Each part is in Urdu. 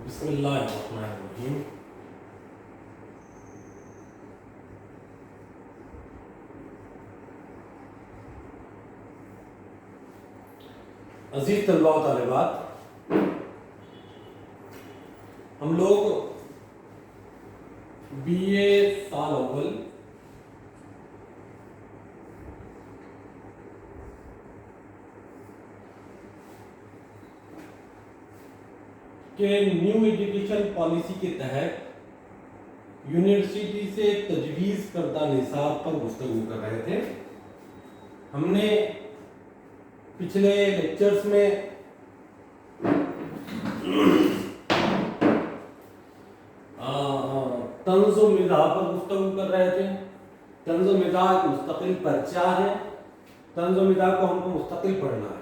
بسم اللہ الرحمن الرحیم۔ عزیز طلباء و طالبات، ہم لوگ بی اے سال اول کہ نیو ایجوکیشن پالیسی کے تحت یونیورسٹی سے تجویز کردہ نصاب پر گفتگو کر رہے تھے۔ ہم نے پچھلے لیکچرز میں طنز و مزاح پر گفتگو کر رہے تھے۔ طنز و مزاح ایک مستقل پرچہ ہے، طنز و مزاح کو ہم کو مستقل پڑھنا ہے۔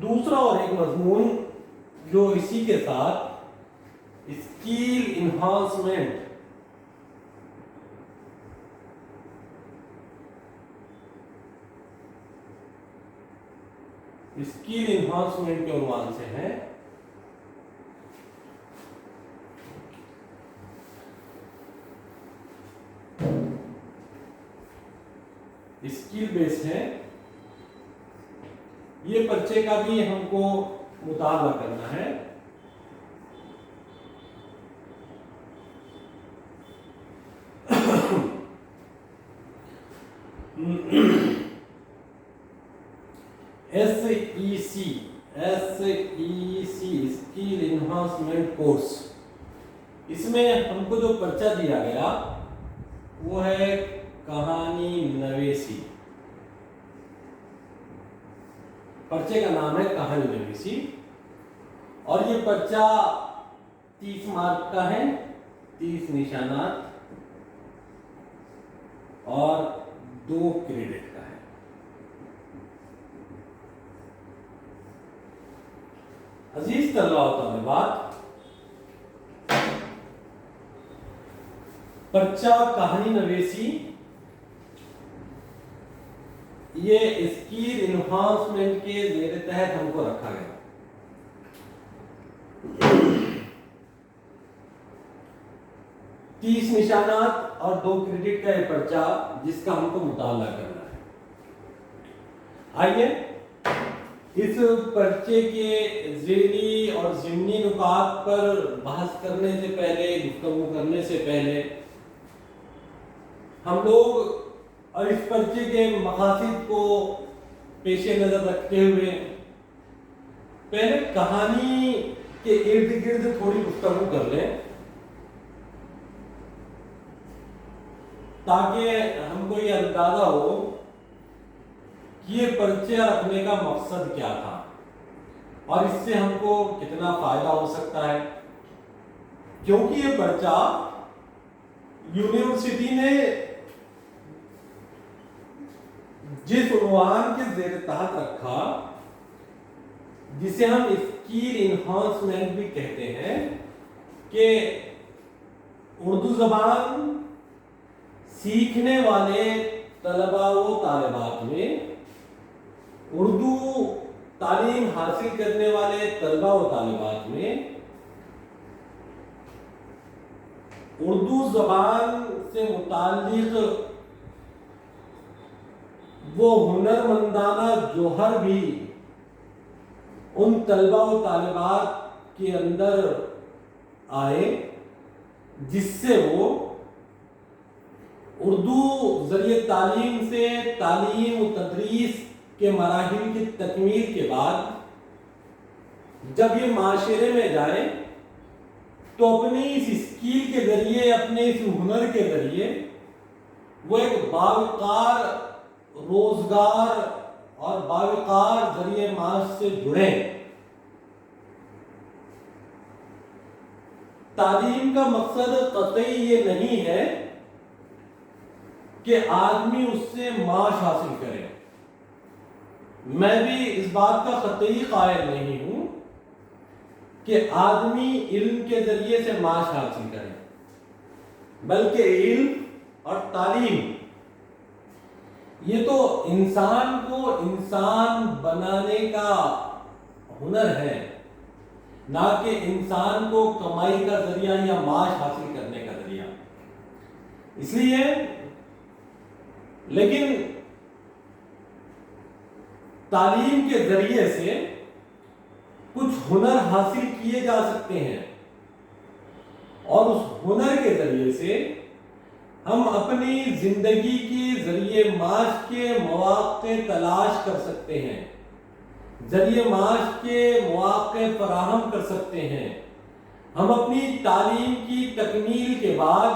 دوسرا اور ایک مضمون جو اسی کے ساتھ اسکیل انہانسمنٹ کے عنوان سے ہے، اسکیل بیس ہے۔ یہ پرچے کا بھی ہم کو مطالعہ کرنا ہے۔ ایس ای سی اسکیل انہانسمنٹ کورس، اس میں ہم کو جو پرچہ دیا گیا وہ ہے کہانی نویسی۔ پرچے کا نام ہے کہانی نویسی، اور یہ پرچہ 30 مارک کا ہے، 30 نشانات اور 2 کریڈٹ کا ہے۔ عزیز طلباء و طالبات، پرچہ کہانی نویسی یہ اسکیل انہانسمنٹ کے زیر تحت ہم کو رکھا گیا۔ 30 نشانات اور 2 کریڈٹ کا یہ پرچہ جس کا ہم کو مطالعہ کرنا ہے۔ آئیے اس پرچے کے ذیلی اور ضمنی نکات پر بحث کرنے سے پہلے، گفتگو کرنے سے پہلے، ہم لوگ اور اس پرچے کے مقاصد کو پیش نظر رکھتے ہوئے پہلے کہانی کے ارد گرد تھوڑی گفتگو کر لیں، تاکہ ہم کو یہ اندازہ ہو کہ یہ پرچہ رکھنے کا مقصد کیا تھا اور اس سے ہم کو کتنا فائدہ ہو سکتا ہے۔ کیونکہ یہ پرچہ یونیورسٹی نے جس عنوان کے زیر تحت رکھا، جسے ہم اسکیل انہانسمنٹ بھی کہتے ہیں، کہ اردو زبان سیکھنے والے طلباء و طالبات میں، اردو تعلیم حاصل کرنے والے طلباء و طالبات میں اردو زبان سے متعلق وہ ہنرمندانہ جوہر بھی ان طلباء و طالبات کے اندر آئے، جس سے وہ اردو ذریعے تعلیم سے تعلیم و تدریس کے مراحل کی تکمیل کے بعد جب یہ معاشرے میں جائے تو اپنی اس اسکیل کے ذریعے، اپنے اس ہنر کے ذریعے وہ ایک باوقار روزگار اور باوقار ذریعے معاش سے جڑیں۔ تعلیم کا مقصد قطعی یہ نہیں ہے کہ آدمی اس سے معاش حاصل کرے۔ میں بھی اس بات کا قطعی قائل نہیں ہوں کہ آدمی علم کے ذریعے سے معاش حاصل کرے، بلکہ علم اور تعلیم یہ تو انسان کو انسان بنانے کا ہنر ہے۔ نہ کہ انسان کو کمائی کا ذریعہ یا معاش حاصل کرنے کا ذریعہ. اس لیے لیکن تعلیم کے ذریعے سے کچھ ہنر حاصل کیے جا سکتے ہیں اور اس ہنر کے ذریعے سے ہم اپنی زندگی کے ذریعے معاش کے مواقع تلاش کر سکتے ہیں، ذریعے معاش کے مواقع فراہم کر سکتے ہیں. ہم اپنی تعلیم کی تکمیل کے بعد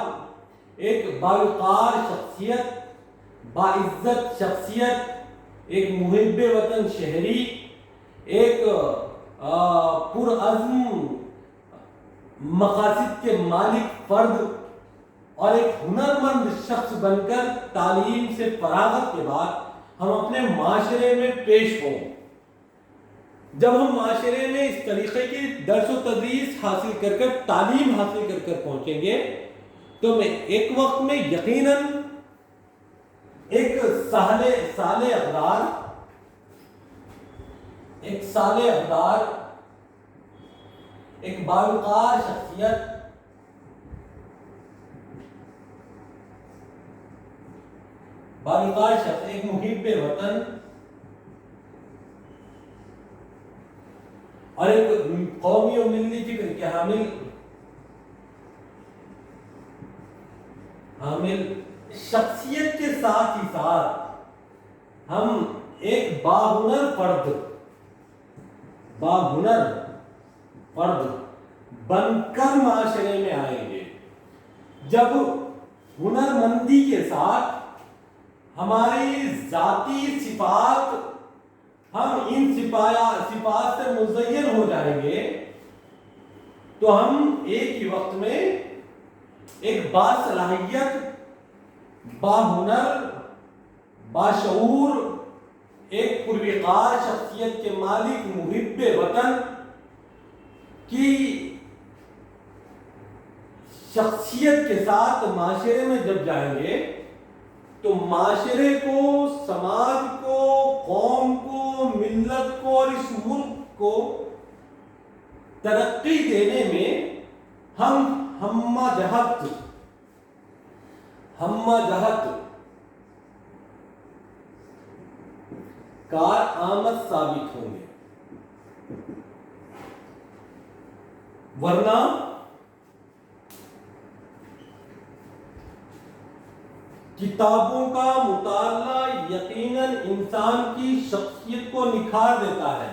ایک باوقار شخصیت، باعزت شخصیت، ایک محب وطن شہری، ایک پرعزم مقاصد کے مالک فرد اور ایک ہنرمند شخص بن کر تعلیم سے فراغت کے بعد ہم اپنے معاشرے میں پیش ہوں. جب ہم معاشرے میں اس طریقے کی درس و تدریس حاصل کر کر، تعلیم حاصل کر کر پہنچیں گے تو میں ایک وقت میں یقیناً ایک صالح اقدار، ایک باوقار شخصیت، ایک محب وطن اور ایک قومی و ملی فکر کے حامل شخصیت کے ساتھ ہی ساتھ ہم ایک باہنر فرد بن کر معاشرے میں آئیں گے. جب ہنرمندی کے ساتھ ہماری ذاتی صفات، ہم ان صفات سے مزین ہو جائیں گے تو ہم ایک ہی وقت میں ایک باصلاحیت، باہنر، باشعور، ایک پروقار شخصیت کے مالک، محب وطن کی شخصیت کے ساتھ معاشرے میں جب جائیں گے تو معاشرے کو، سماج کو، قوم کو، ملت کو اور اس ملک کو ترقی دینے میں ہم ہمہ جہت کارآمد ثابت ہوں گے. ورنہ کتابوں کا مطالعہ یقیناً انسان کی شخصیت کو نکھار دیتا ہے،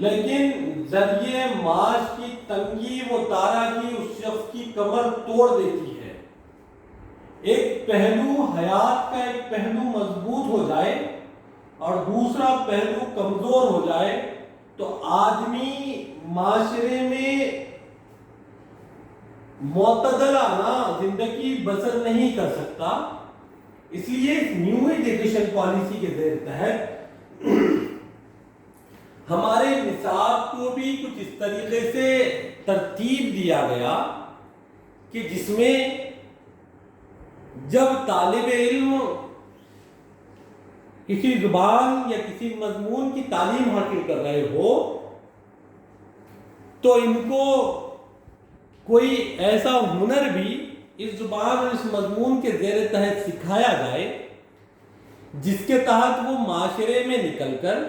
لیکن ذریعے معاش کی تنگی و تاراکی اس شخص کی کمر توڑ دیتی ہے. ایک پہلو حیات کا ایک پہلو مضبوط ہو جائے اور دوسرا پہلو کمزور ہو جائے تو آدمی معاشرے میں معتدلانہ زندگی بسر نہیں کر سکتا. اس لیے نیو ایجوکیشن پالیسی کے زیر تحت ہمارے نصاب کو بھی کچھ اس طریقے سے ترتیب دیا گیا کہ جس میں جب طالب علم کسی زبان یا کسی مضمون کی تعلیم حاصل کر رہے ہو تو ان کو کوئی ایسا ہنر بھی اس زبان اور اس مضمون کے زیر تحت سکھایا جائے جس کے تحت وہ معاشرے میں نکل کر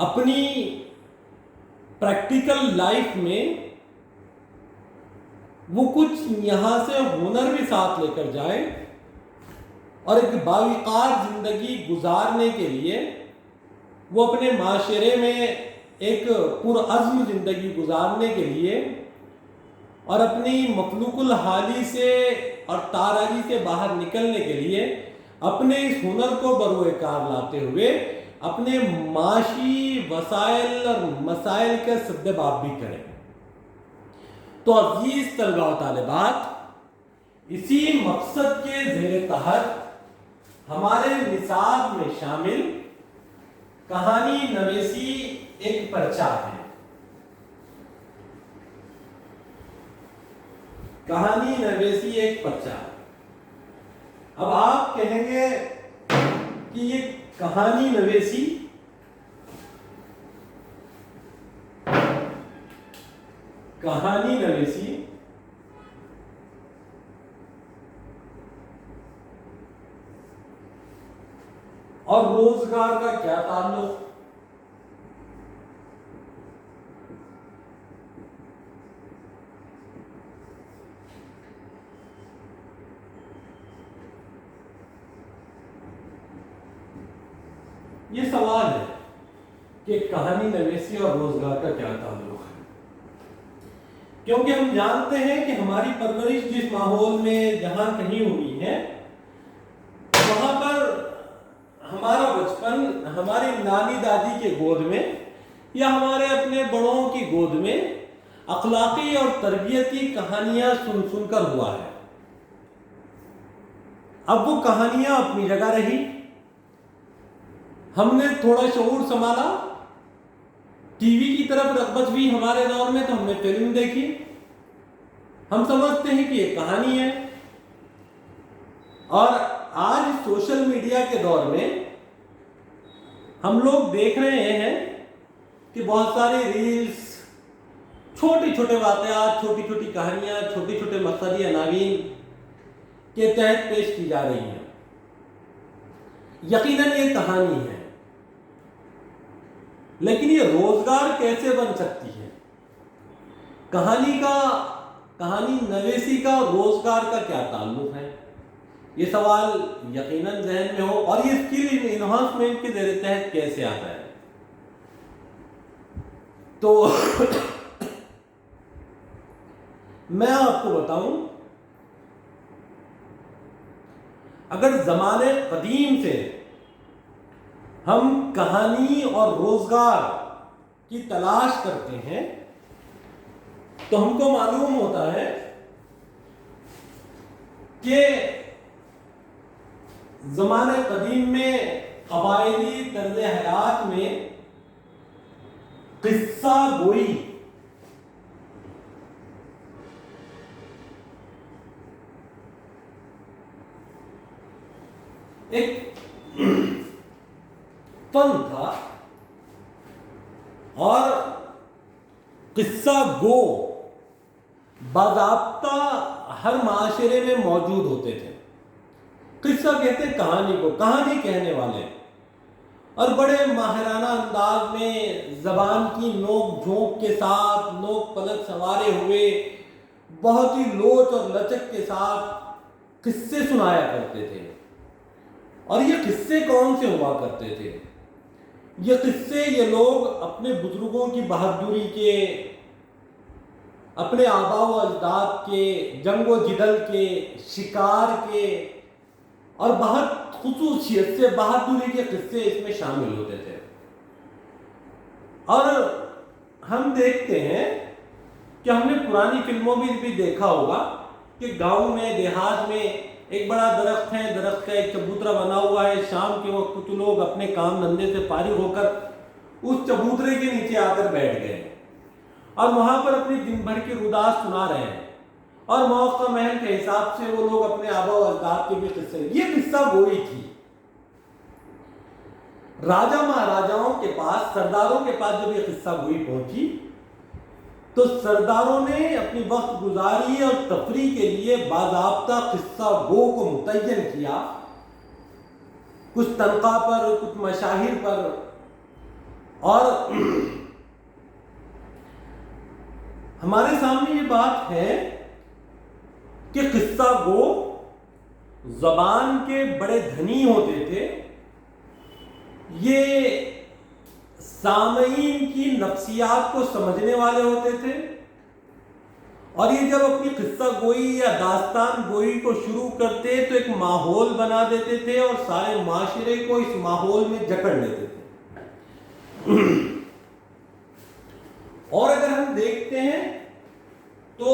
اپنی پریکٹیکل لائف میں وہ کچھ یہاں سے ہنر بھی ساتھ لے کر جائے اور ایک باوقار زندگی گزارنے کے لیے وہ اپنے معاشرے میں ایک پرعزم زندگی گزارنے کے لیے اور اپنی مخلوق الحالی سے اور تاراکی سے باہر نکلنے کے لیے اپنے اس ہنر کو بروئے کار لاتے ہوئے اپنے معاشی وسائل اور مسائل کا سد باب بھی کریں. تو عزیز طلباء و طالبات، اسی مقصد کے زیر تحت ہمارے نصاب میں شامل کہانی نویسی ایک پرچہ ہے. کہانی نویسی ایک پرچہ. اب آپ کہیں گے کہ یہ کہانی نویسی کہانی نویسی اور روزگار کا کیا تعلق؟ یہ سوال ہے کہ کہانی نویسی اور روزگار کا کیا تعلق ہے، کیونکہ ہم جانتے ہیں کہ ہماری پرورش جس ماحول میں جہاں کہیں ہوئی ہے، وہاں پر ہمارا بچپن ہماری نانی دادی کے گود میں یا ہمارے اپنے بڑوں کی گود میں اخلاقی اور تربیتی کہانیاں سن سن کر ہوا ہے۔ اب وہ کہانیاں اپنی جگہ رہی، ہم نے تھوڑا شعور سنبھالا، ٹی وی کی طرف رغبت بھی ہمارے دور میں، تو ہم نے فلم دیکھی، ہم سمجھتے ہیں کہ یہ کہانی ہے۔ اور آج سوشل میڈیا کے دور میں ہم لوگ دیکھ رہے ہیں کہ بہت ساری ریلز، چھوٹے چھوٹے واقعات، چھوٹی چھوٹی کہانیاں، چھوٹے چھوٹے مقصدی عناوین کے تحت پیش کی جا رہی ہیں۔ یقیناً یہ کہانی ہے، لیکن یہ روزگار کیسے بن سکتی ہے؟ کہانی نویسی کا روزگار کا کیا تعلق ہے؟ یہ سوال یقیناً ذہن میں ہو، اور یہ اسکل انہانسمنٹ کے زیر تحت کیسے آتا ہے؟ تو میں آپ کو بتاؤں، اگر زمانے قدیم سے ہم کہانی اور روزگار کی تلاش کرتے ہیں تو ہم کو معلوم ہوتا ہے کہ زمانے قدیم میں قبائلی طرز حیات میں قصہ گوئی ایک فن تھا، اور قصہ گو باضابطہ ہر معاشرے میں موجود ہوتے تھے۔ قصہ کہتے ہیں کہانی کو، کہانی کہنے والے، اور بڑے ماہرانہ انداز میں زبان کی نوک جھونک کے ساتھ، نوک پلک سنوارے ہوئے، بہت ہی لوچ اور لچک کے ساتھ قصے سنایا کرتے تھے۔ اور یہ قصے کون سے ہوا کرتے تھے؟ یہ قصے یہ لوگ اپنے بزرگوں کی بہادری کے، اپنے آباء و اجداد کے، جنگ و جدل کے، شکار کے، اور بہت خصوصیت سے بہادری کے قصے اس میں شامل ہوتے تھے۔ اور ہم دیکھتے ہیں کہ ہم نے پرانی فلموں میں بھی دیکھا ہوگا کہ گاؤں میں، دیہات میں ایک بڑا درخت ہے، درخت کا ایک چبوترا بنا ہوا ہے، شام کے وقت کچھ لوگ اپنے کام دھندے سے فارغ ہو کر اس چبوترے کے نیچے آ کر بیٹھ گئے اور وہاں پر اپنی دن بھر کی روداد سنا رہے ہیں، اور موقع محل کے حساب سے وہ لوگ اپنے آباء و اجداد کے بھی قصے، یہ قصہ گوئی تھی۔ راجا مہاراجاؤں کے پاس، سرداروں کے پاس جب یہ قصہ گوئی پہنچی تو سرداروں نے اپنی وقت گزاری اور تفریح کے لیے باضابطہ قصہ گو کو متعین کیا، کچھ تنخواہ پر، کچھ مشاہیر پر، اور ہمارے سامنے یہ بات ہے کہ قصہ گو زبان کے بڑے دھنی ہوتے تھے، یہ سامعین کی نفسیات کو سمجھنے والے ہوتے تھے، اور یہ جب اپنی قصہ گوئی یا داستان گوئی کو شروع کرتے تو ایک ماحول بنا دیتے تھے اور سارے معاشرے کو اس ماحول میں جکڑ لیتے تھے۔ اور اگر ہم دیکھتے ہیں تو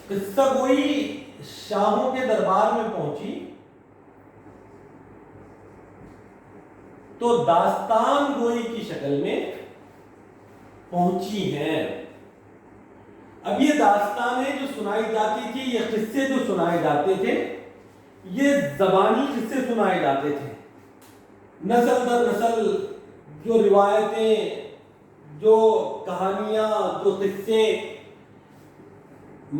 قصہ گوئی شاہوں کے دربار میں پہنچی تو داستان گوئی کی شکل میں پہنچی ہیں۔ اب یہ داستانیں جو سنائی جاتی تھی، یہ قصے جو سنائے جاتے تھے، یہ زبانی قصے سنائے جاتے تھے۔ نسل در نسل جو روایتیں، جو کہانیاں جو قصے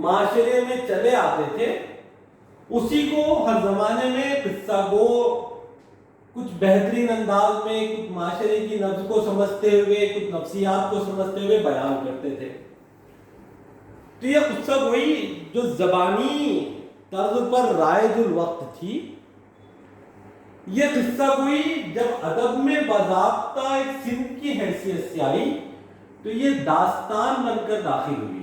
معاشرے میں چلے آتے تھے اسی کو ہر زمانے میں قصہ کو کچھ بہترین انداز میں کچھ معاشرے کی نبض کو سمجھتے ہوئے کچھ نفسیات کو سمجھتے ہوئے بیان کرتے تھے. تو یہ قصہ گوئی جو زبانی طرز پر رائج الوقت تھی، یہ قصہ گوئی جب ادب میں باضابطہ ایک صنف کی حیثیت سے آئی تو یہ داستان بن کر داخل ہوئی.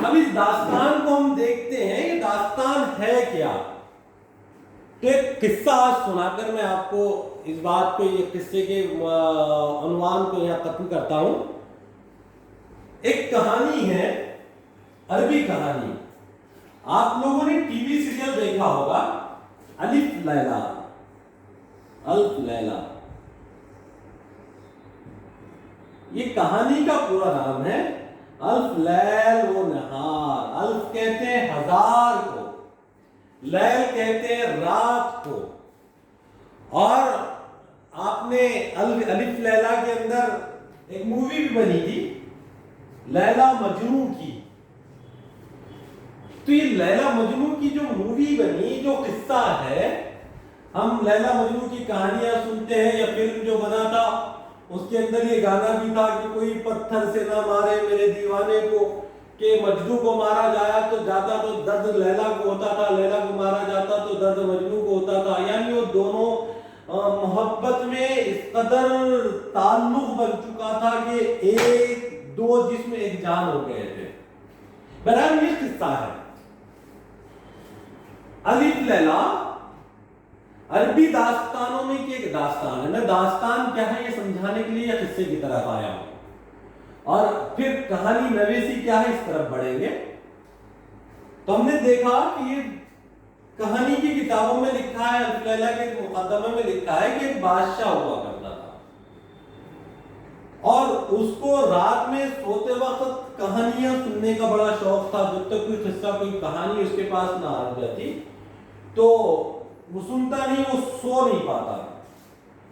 اب اس داستان کو ہم دیکھتے ہیں یہ داستان ہے کیا. تو ایک قصہ آج سنا کر میں آپ کو اس بات کو یہ قصے کے عنوان کو یہاں ختم کرتا ہوں. ایک کہانی ہے، عربی کہانی. آپ لوگوں نے ٹی وی سیریل دیکھا ہوگا الف لیلا. الف لیلا یہ کہانی کا پورا نام ہے. الف لیل و نہار. الف کہتے ہیں ہزار کو، لیل کہتے ہیں رات کو. اور آپ نے الف لیلا کے اندر ایک مووی بھی بنی تھی لیلا مجنوں کی. تو یہ لیلا مجنوں کی جو مووی بنی، جو قصہ ہے، ہم لیلا مجنوں کی کہانیاں سنتے ہیں یا فلم جو بنا تھا اس کے اندر یہ گانا بھی تھا کہ کوئی پتھر سے نہ مارے میرے دیوانے کو، کہ مجنوں کو مارا جاتا تو درد لیلا کو ہوتا تھا، لیلا کو مارا جاتا تو درد مجنوں کو ہوتا تھا. یعنی وہ دونوں محبت میں اس قدر تعلق بن چکا تھا کہ ایک دو جسم ایک جان ہو گئے تھے. بہرحال یہ قصہ ہے الف لیلا. عربی داستانوں میں کی ایک داستان ہے. میں داستان کیا ہے یہ سمجھانے کے لیے قصے کی طرف آیا ہوں اور پھر کہانی نویسی کیا ہے اس طرف بڑھیں گے. تو ہم نے دیکھا کہ یہ کہانی کی کتابوں میں لکھا ہے، الف لیلا کے مقدمے میں لکھا ہے کہ ایک بادشاہ ہوا کرتا تھا اور اس کو رات میں سوتے وقت کہانیاں سننے کا بڑا شوق تھا. جب تک کوئی قصہ کوئی کہانی اس کے پاس نہ آ جاتی تو وہ سنتا نہیں، وہ سو نہیں پاتا.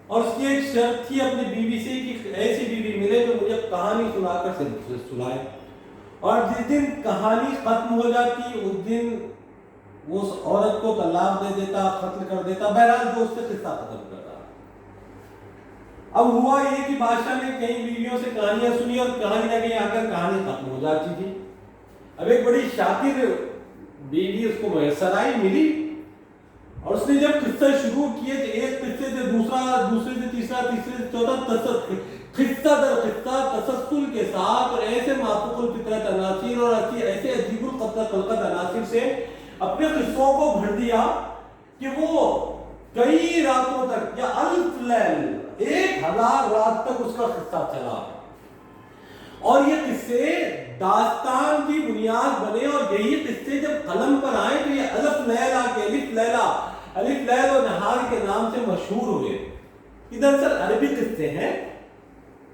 اور اس کی ایک شرط تھی اپنی بیوی سے کہ ایسی بیوی ملے جو مجھے کہانی سنا کر سنائے. اور جس دن کہانی ختم ہو جاتی اس دن وہ اس عورت کو طلاق دے دیتا، قتل کر دیتا. بہرحال جو اس سے قصہ ختم کرتا. اب ہوا یہ کہ بادشاہ نے کئی بیویوں سے کہانیاں سنی اور کہیں نہ کہیں آ کر کہانی ختم ہو جاتی تھی. اب ایک بڑی شاطر بیوی اس کو میسر آئی، ملی، اور اس نے جب قصہ شروع کیے تو ایک قصے سے دوسرا، دوسرے سے تیسرا، تیسرے سے چوتھا، قصہ در قصہ تسلسل کے ساتھ اور ایسے معطوف الفطرت عناصر اور ایسے عجیب الخلقت عناصر سے اپنے قصوں کو بھر دیا کہ وہ کئی راتوں تک یا الف لیل 1000 رات تک اس کا قصہ چلا. اور یہ قصے داستان کی بنیاد بنے اور یہی قصے جب قلم پر آئے تو یہ الف لیلا کے الف لیلا، الف لیل و نہار کے نام سے مشہور ہوئے. دراصل عربی قصے ہیں.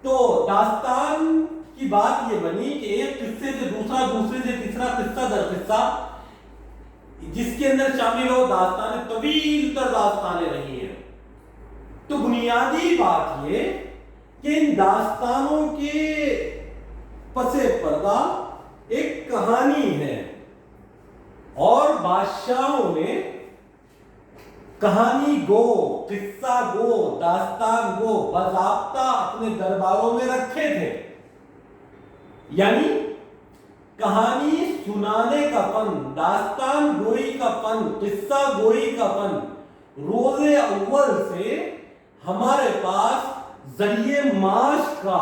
تو داستان کی بات یہ بنی کہ ایک قصے سے دوسرا، دوسرے سے تیسرا، قصہ در قصہ جس کے اندر شامل ہو داستانیں، طویل تر داستانیں رہی ہیں. تو بنیادی بات یہ کہ ان داستانوں کے پس پردہ ایک کہانی ہے اور بادشاہوں نے کہانی گو، قصہ گو، داستان گو باضابطہ اپنے درباروں میں رکھے تھے. یعنی کہانی سنانے کا فن، داستان گوئی کا فن، قصہ گوئی کا فن روز اول سے ہمارے پاس ذریعے معاش کا،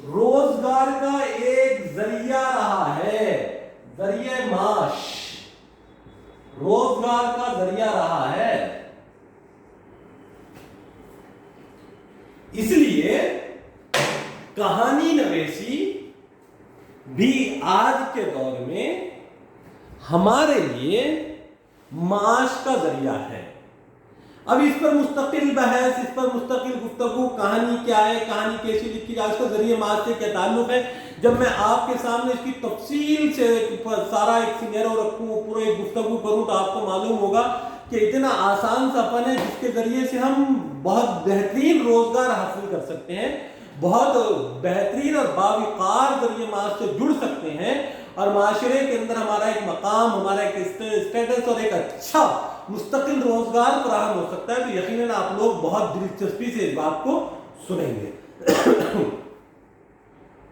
روزگار کا ایک ذریعہ رہا ہے. ذریعے معاش، روزگار کا ذریعہ رہا ہے. اس لیے کہانی نویسی بھی آج کے دور میں ہمارے لیے معاش کا ذریعہ ہے. اب اس پر مستقل بحث، اس پر مستقل گفتگو، کہانی کیا ہے، کہانی کیسی لکھی جائے، اس کا ذریعے معاش سے کیا تعلق ہے. جب میں آپ کے سامنے اس کی تفصیل سے سارا ایک سینیرو رکھوں، پورا ایک گفتگو کروں تو آپ کو معلوم ہوگا کہ اتنا آسان سا فن ہے جس کے ذریعے سے ہم بہت بہترین روزگار حاصل کر سکتے ہیں، بہت بہترین اور باوقار ذریعے معاش سے جڑ سکتے ہیں، اور معاشرے کے اندر ہمارا ایک مقام، ہمارا ایک اسٹیٹس اور ایک اچھا مستقل روزگار فراہم ہو سکتا ہے، تو یقیناً آپ لوگ بہت دلچسپی سے اس بات کو سنیں گے۔